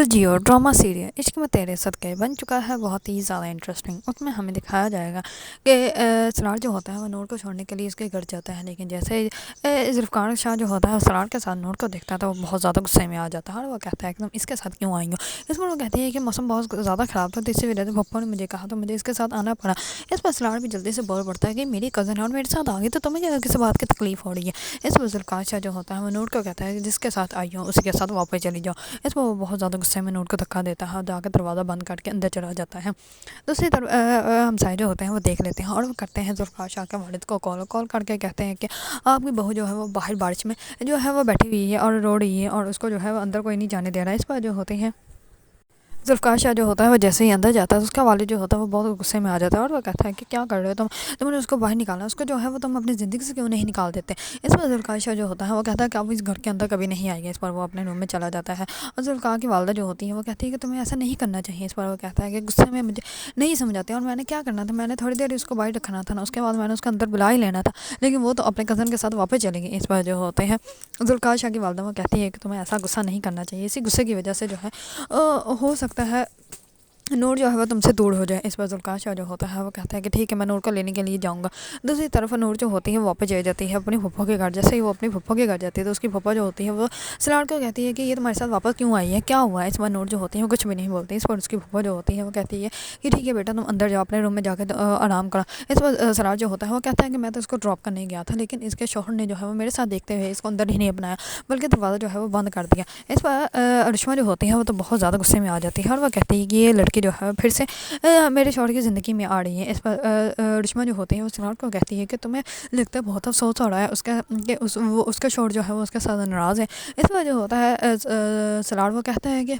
जियो drama serial इश्क में तेरे सदके बन चुका है बहुत ही ज़्यादा इंटरेस्टिंग। उसमें हमें दिखाया जाएगा कि सरार जो होता है वो नूर को छोड़ने के लिए इसके घर जाता है, लेकिन जैसे ज़ुल्फ़िकार शाह जो होता है सरार के साथ नूर को देखता है तो वो बहुत ज़्यादा गुस्से में आ जाता है और वो कहता है कि तुम इसके साथ क्यों आई हो। इस पर वो कहती है कि मौसम बहुत ज़्यादा ख़राब था तो इसी वजह से पप्पा ने मुझे कहा तो मुझे इसके साथ आना पड़ा। इस पर सरार भी जल्दी से बोल पड़ता है कि मेरी कज़न है और मेरे साथ आ गई तो तुम्हें क्या किसी बात की तकलीफ़ हो रही है। इस पर ज़ुल्फ़िकार शाह जो होता है वो नूर को कहता है कि जिसके साथ आई हो उसी के साथ वापस चली जाओ। इस पर वो बहुत ज़्यादा गुस्से में नूर को धक्का देता है और जाकर दरवाज़ा बंद करके अंदर चला जाता है। दूसरी तरफ हमसाए जो होते हैं वो देख लेते हैं और वो करते हैं ज़ुल्फ़िकार शाह के वालिद को कॉल करके कहते हैं कि आपकी बहू जो है वो बाहर बारिश में जो है वो बैठी हुई है और रो रही है और उसको जो है वो अंदर कोई नहीं जाने दे रहा है। इस पर जो होते हैं ज़ुल्फ़िकार शाह जो होता है वो जैसे ही अंदर जाता है तो उसका वालिद जो होता है वो बहुत गुस्से में आ जाता है और वो कहता है कि क्या कर रहे हो तुमने उसको बाहर निकाला, उसको जो है वो तुम अपनी ज़िंदगी से क्यों नहीं निकाल देते। इस पर ज़ुल्फ़िकार शाह जो होता है वो कहता है कि आप इस घर के अंदर कभी नहीं आएंगे। इस पर वो अपने रूम में चला जाता है और ज़ुल्फ़िकार की वालदा जो होती है वो कहती है कि तुम्हें ऐसा नहीं करना चाहिए। इस पर वो कहता है कि गुस्से में मुझे नहीं समझ आती और मैंने क्या करना था, मैंने थोड़ी देर उसको बाहर रखना था ना, उसके बाद मैंने उसको अंदर बुला ही लेना था, लेकिन वो तो अपने कज़न के साथ वापस चली गई। इस पर जो होते हैं ज़ुल्फ़िकार शाह की वालदा वो कहती है कि तुम्हें ऐसा गुस्सा नहीं करना चाहिए, इसी गुस्से की वजह से जो है हो सकता है नूर जो है वो तुमसे दूर हो जाए। इस पर ज़ुल्फ़िकार शाह जो होता है वो कहता है कि ठीक है मैं नूर को लेने के लिए जाऊँगा। दूसरी तरफ नूर जो होती है वो वापस चली जाती है अपनी फूफा के घर। जैसे ही वो अपनी फूफा के घर जाती है तो उसकी फूफा जो होती है वो सरार को कहती है कि ये तुम्हारे साथ वापस क्यों आई है, क्या हुआ है। इस पर नूर जो होती है वो कुछ भी नहीं बोलती। इस पर उसकी फूफा जो होती है वो कहती है कि ठीक है बेटा तुम अंदर जाओ अपने रूम में जाकर आराम करो। इस पर सरार जो होता है वो कहता है कि मैं तो इसको ड्रॉप करने गया था, लेकिन इसके शौहर ने जो है वो मेरे साथ देखते हुए इसको अंदर ही नहीं अपनाया बल्कि दरवाज़ा जो है वो बंद कर दिया। इस पर अरिश्मा जो होती है वो तो बहुत ज़्यादा गुस्से में आ जाती है और वह कहती है कि ये लड़की जो है फिर से मेरे शौहर की ज़िंदगी में आ रही है। इस पर रिश्मा जो होती है वो सरार को कहती है कि तुम्हें लगता है बहुत अफसोस हो रहा है उसका कि उसका शौहर जो है वो उसके साथ नाराज़ है। इस पर जो होता है सरार वो कहता है कि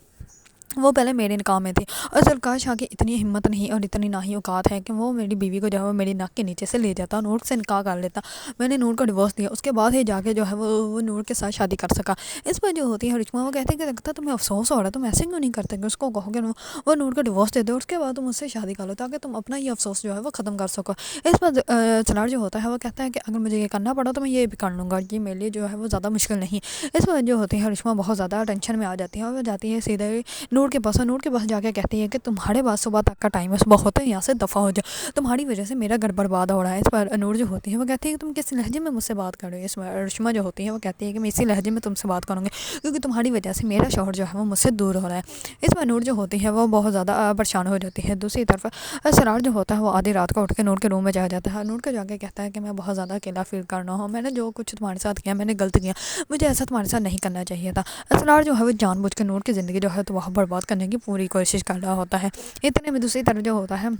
वो पहले मेरे निकाह में थी और ज़ुल्फ़िकार शाह की इतनी हिम्मत नहीं और इतनी ना ही औकात है कि वो मेरी बीवी को जो है वो मेरी नाक के नीचे से ले जाता और नूर से निकाह कर लेता। मैंने नूर को डिवोर्स दिया, उसके बाद ही जाके जो है वो नूर के साथ शादी कर सका। इस पर जो होती है रिश्मा वो कहती है कि लगता तुम्हें अफसोस हो रहा है, तुम ऐसे क्यों नहीं करते कि उसको कहो कि वो नूर को डिवोर्स दे दो, उसके बाद तुम उससे शादी कर लो ताकि तुम अपना ये अफसोस जो है वो ख़त्म कर सको। इस पर सरार जो होता है वो कहता है कि अगर मुझे ये करना पड़ा तो मैं ये भी कर लूँगा, ये मेरे लिए जो है वो ज़्यादा मुश्किल नहीं। इस पर जो होती है रिश्मा बहुत ज़्यादा टेंशन में आ जाती है और वो जाती है सीधे नूर के पास जाके कहती है कि तुम्हारे पास सुबह तक का टाइम है, सुबह होते ही यहाँ से दफ़ा हो जाओ, तुम्हारी वजह से मेरा घर बर्बाद हो रहा है। इस पर नूर जो होती है वो कहती है कि तुम किस लहजे में मुझसे बात कर रहे हो। इस पर रिश्मा जो होती है वो कहती है कि मैं इसी लहजे में तुमसे बात करूँगी क्योंकि तुम्हारी वजह से मेरा शौहर जो है वो मुझसे दूर हो रहा है। इस पर नूर जो होती है वो बहुत ज़्यादा परेशान हो जाती है। दूसरी तरफ सरार जो होता है वो आधी रात को उठ के नूर के रूम में जा जाता है। नूर को जाके कहता है कि मैं बहुत ज़्यादा अकेला फील कर रहा हूँ, मैंने जो कुछ तुम्हारे साथ किया मैंने गलत किया, मुझे ऐसा तुम्हारे साथ नहीं करना चाहिए था। सरार जो है वो जानबूझ के नूर की ज़िंदगी जो है तो वह बर्बाद करने की पूरी कोशिश कर रहा होता है। इतने में दूसरी तरफ जो होता है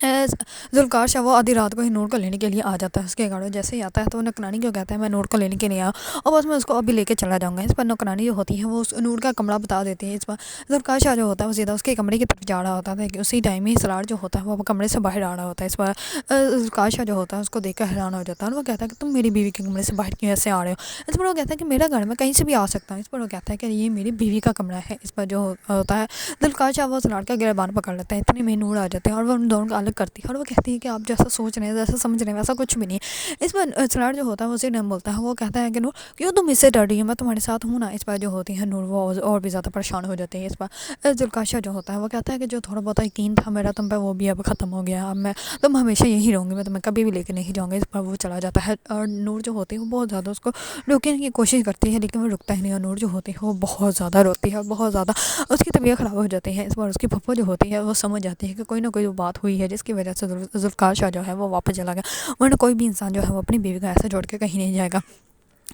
ज़ुल्फ़िकार शाह वो आधी रात को ही नूर को लेने के लिए आ जाता है उसके घर। जैसे ही आता है तो वो नौकरानी को कहता है मैं नूर को लेने के लिए आया और बस मैं उसको अभी लेके चला जाऊँगा। इस पर नौकरानी जो होती है वो उस नूर का कमरा बता देती है। इस पर ज़ुल्फ़िकार शाह जो होता है वो सीधा उसके कमरे की तरफ जा रहा होता है कि उसी टाइम ही सरार जो होता है वो कमरे से बाहर आ रहा होता है। इस पर ज़ुल्फ़िकार शाह जो होता है उसको देख कर हैरान हो जाता है और वो कहता है कि तुम मेरी बीवी के कमरे से बाहर क्यों ऐसे आ रहे हो। इस पर वो कहता है कि मेरा घर मैं कहीं से भी आ सकता हूँ। इस पर वो कहता है कि ये मेरी बीवी का कमरा है। इस पर जो होता है ज़ुल्फ़िकार शाह वो सरार का गिरबान पकड़ लेता है। इतने में नूर आ जाते हैं और वो उन दोनों को अलग करती है और वो कहती है कि आप जैसा सोच रहे हैं जैसा समझ रहे हैं वैसा कुछ भी नहीं है। इस पर सरार जो होता है वो उसे डम बोलता है, वो कहता है कि नूर क्यों तुम इससे डर रही हो, मैं तुम्हारे साथ हूँ ना। इस पर जो होती है नूर वो और भी ज़्यादा परेशान हो जाती है। इस पर ज़ुल्फ़िकार शाह जो होता है वो कहता है कि जो थोड़ा बहुत यकीन था मेरा तुम पे वो भी अब ख़त्म हो गया, अब मैं तुम हमेशा यही रहूँगी, मैं तुम्हें कभी भी लेकर नहीं जाऊँगी। इस पर वो चला जाता है और नूर जो होती है वो बहुत ज़्यादा उसको रोकने की कोशिश करती है लेकिन वो रुकता ही नहीं और नूर जो होती है वो बहुत ज़्यादा रोती है और बहुत ज़्यादा उसकी तबीयत ख़राब हो जाती है। इस बार उसकी फूफा जो होती है वो समझ जाती है कि कोई ना कोई बात हुई है जिसकी वजह से ज़ुल्फ़िकार शाह जो है वो वापस चला गया, वरना कोई भी इंसान जो है वो अपनी बीवी का ऐसे छोड़ के कहीं नहीं जाएगा।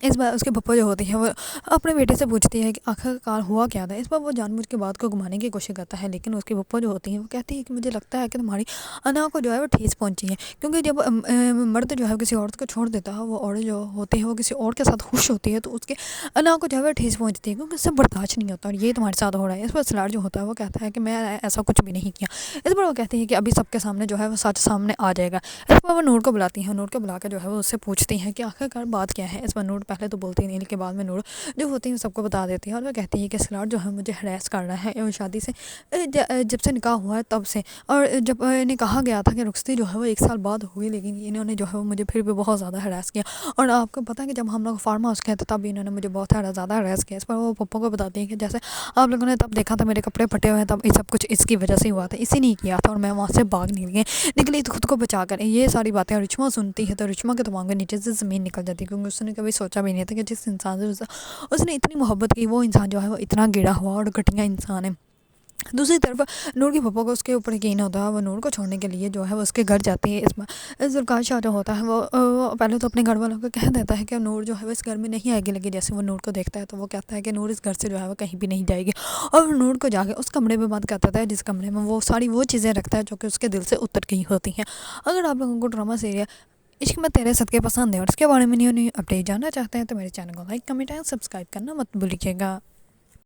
इस बार उसके पप्पा जो होती है वो अपने बेटे से पूछती है कि आखिरकार हुआ क्या था। इस बार वो जानबूझ के बात को घुमाने की कोशिश करता है लेकिन उसके पप्पा जो होती है वो कहती है कि मुझे लगता है कि तुम्हारी अना को जो है वो ठेस पहुंची है, क्योंकि जब मर्द जो है किसी औरत को छोड़ देता है वो औरत जो होती है वो किसी और के साथ खुश होती है तो उसके अना को जो है वो ठेस पहुंचती है क्योंकि उससे बर्दाश्त नहीं होता और ये तुम्हारे साथ हो रहा है। इस पर सलार जो होता है वो कहता है कि मैं ऐसा कुछ भी नहीं किया। इस पर वो कहती है कि अभी सबके सामने जो है वो सच सामने आ जाएगा। इस पर वो नूर को बुलाती है, नूर को बुला कर जो है वो उससे पूछती हैं कि आखिरकार बात क्या है। इस पर नूर نور پہلے تو بولتی نہیں، لیکن بعد میں نور جو ہوتی ہے سب کو بتا دیتی ہے، اور وہ کہتی ہے کہ اسرار جو ہے مجھے ہراس کر رہا ہے شادی سے جب سے نکاح ہوا ہے تب سے، اور جب انہیں کہا گیا تھا کہ رخصتی جو ہے وہ 1 سال بعد ہوئی، لیکن انہوں نے جو ہے وہ مجھے پھر بھی بہت زیادہ ہراس کیا۔ اور آپ کو پتہ ہے کہ جب ہم لوگ فارم ہاؤس گئے تھے تب انہوں نے مجھے بہت زیادہ ہراس کیا۔ اس پر وہ پپا کو بتاتی ہیں کہ جیسے آپ لوگوں نے تب دیکھا تھا میرے کپڑے پھٹے ہوئے ہیں، تب یہ سب کچھ اس کی وجہ سے ہوا تھا، اسی نے کیا تھا، اور میں وہاں سے بھاگ نکلی خود کو بچا کر۔ یہ ساری باتیں رچما سنتی ہے تو رچما کے دماغ میں نیچے سے زمین نکل جاتی ہے، کیونکہ اس نے کبھی سوچا بھی نہیں تھا کہ جس انسان سے اس نے اتنی محبت کی وہ انسان جو ہے وہ اتنا گڑا ہوا اور گھٹیا انسان ہے۔ دوسری طرف نور کے پپا کو اس کے اوپر یقین ہوتا ہے، وہ نور کو چھوڑنے کے لیے جو ہے وہ اس کے گھر جاتی ہے۔ اس میں ذوالفقار شاہ جو ہوتا ہے وہ پہلے تو اپنے گھر والوں کو کہہ دیتا ہے کہ نور جو ہے وہ اس گھر میں نہیں آئے گی، لیکن جیسے وہ نور کو دیکھتا ہے تو وہ کہتا ہے کہ نور اس گھر سے جو ہے وہ کہیں بھی نہیں جائے گی، اور وہ نور کو جا کے اس کمرے میں بند کرتا ہے جس کمرے میں وہ ساری وہ چیزیں رکھتا ہے جو کہ اس کے دل سے اتر گئی ہوتی ہیں۔ اگر آپ لوگوں کو ڈرامہ سیریل عشق میں تیرے صدقے پسند ہے اور اس کے بارے میں نیو اپڈیٹ جاننا چاہتے ہیں تو میرے چینل کو لائک، کمنٹ اینڈ سبسکرائب کرنا مت بھولیے گا۔